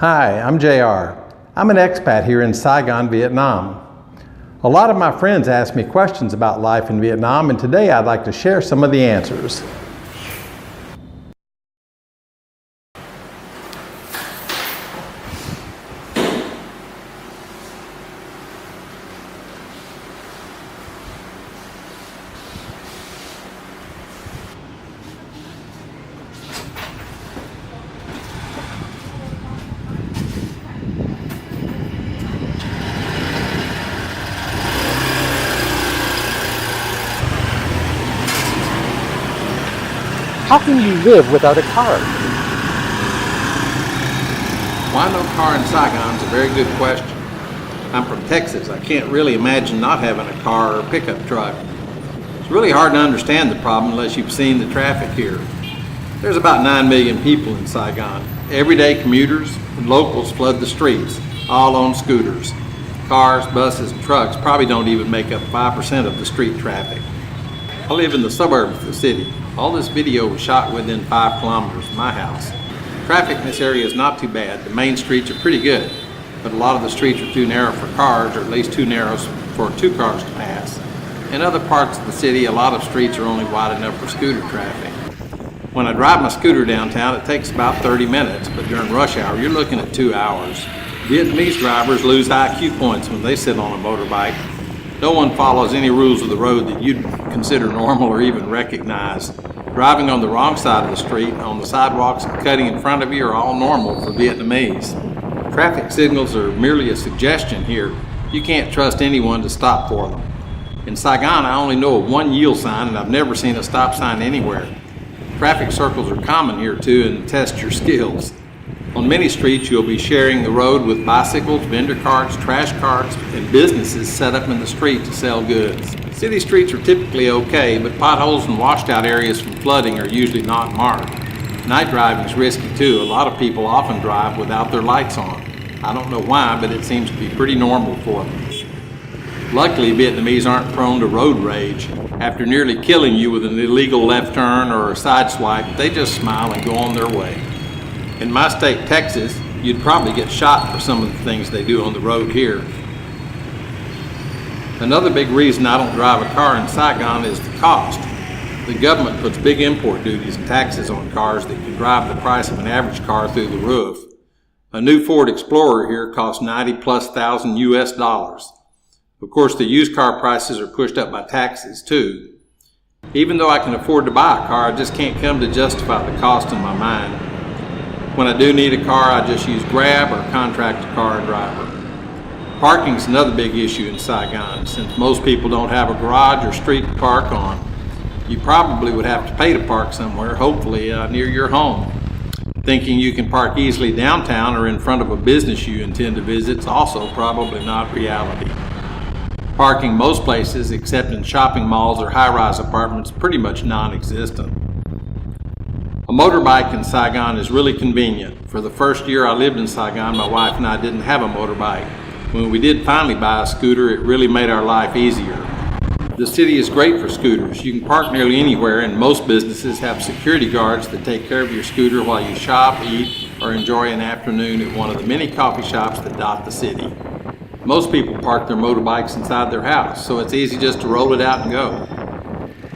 Hi, I'm JR. I'm an expat here in Saigon, Vietnam. A lot of my friends ask me questions about life in Vietnam, and today I'd like to share some of the answers. How can you live without a car? Why no car in Saigon is a very good question. I'm from Texas. I can't really imagine not having a car or a pickup truck. It's really hard to understand the problem unless you've seen the traffic here. There's about 9 million people in Saigon. Everyday commuters and locals flood the streets, all on scooters. Cars, buses, and trucks probably don't even make up 5% of the street traffic. I live in the suburbs of the city. All this video was shot within 5 kilometers of my house. Traffic in this area is not too bad. The main streets are pretty good, but a lot of the streets are too narrow for cars, or at least too narrow for 2 cars to pass. In other parts of the city, a lot of streets are only wide enough for scooter traffic. When I drive my scooter downtown, it takes about 30 minutes, but during rush hour, you're looking at 2 hours. Vietnamese drivers lose IQ points when they sit on a motorbike. No one follows any rules of the road that you'd consider normal or even recognize. Driving on the wrong side of the street, on the sidewalks, and cutting in front of you are all normal for Vietnamese. Traffic signals are merely a suggestion here. You can't trust anyone to stop for them. In Saigon, I only know of one yield sign, and I've never seen a stop sign anywhere. Traffic circles are common here too, and test your skills. On many streets, you'll be sharing the road with bicycles, vendor carts, trash carts, and businesses set up in the street to sell goods. City streets are typically okay, but potholes and washed out areas from flooding are usually not marked. Night driving is risky too. A lot of people often drive without their lights on. I don't know why, but it seems to be pretty normal for them. Luckily, Vietnamese aren't prone to road rage. After nearly killing you with an illegal left turn or a side swipe, they just smile and go on their way. In my state, Texas, you'd probably get shot for some of the things they do on the road here. Another big reason I don't drive a car in Saigon is the cost. The government puts big import duties and taxes on cars that can drive the price of an average car through the roof. A new Ford Explorer here costs $90,000+ US. Of course, the used car prices are pushed up by taxes too. Even though I can afford to buy a car, I just can't come to justify the cost in my mind. When I do need a car, I just use Grab or contract a car and driver. Parking is another big issue in Saigon. Since most people don't have a garage or street to park on, you probably would have to pay to park somewhere, hopefully near your home. Thinking you can park easily downtown or in front of a business you intend to visit is also probably not reality. Parking most places, except in shopping malls or high-rise apartments, pretty much non-existent. A motorbike in Saigon is really convenient. For the first year I lived in Saigon, my wife and I didn't have a motorbike. When we did finally buy a scooter, it really made our life easier. The city is great for scooters. You can park nearly anywhere, and most businesses have security guards that take care of your scooter while you shop, eat, or enjoy an afternoon at one of the many coffee shops that dot the city. Most people park their motorbikes inside their house, so it's easy just to roll it out and go.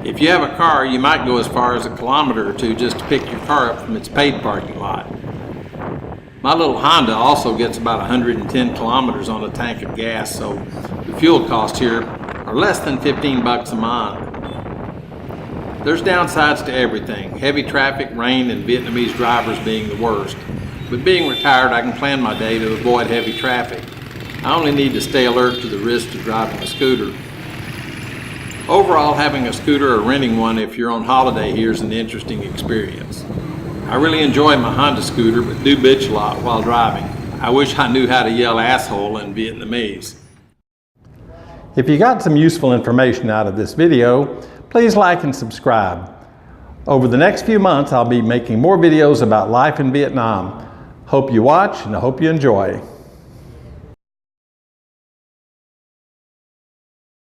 If you have a car, you might go as far as 1 kilometer or 2 just to pick your car up from its paid parking lot. My little Honda also gets about 110 kilometers on a tank of gas, so the fuel costs here are less than $15 a month. There's downsides to everything, heavy traffic, rain, and Vietnamese drivers being the worst. But being retired, I can plan my day to avoid heavy traffic. I only need to stay alert to the risks of driving a scooter. Overall, having a scooter or renting one if you're on holiday here is an interesting experience. I really enjoy my Honda scooter, but do bitch a lot while driving. I wish I knew how to yell asshole in Vietnamese. If you got some useful information out of this video, please like and subscribe. Over the next few months, I'll be making more videos about life in Vietnam. Hope you watch and I hope you enjoy.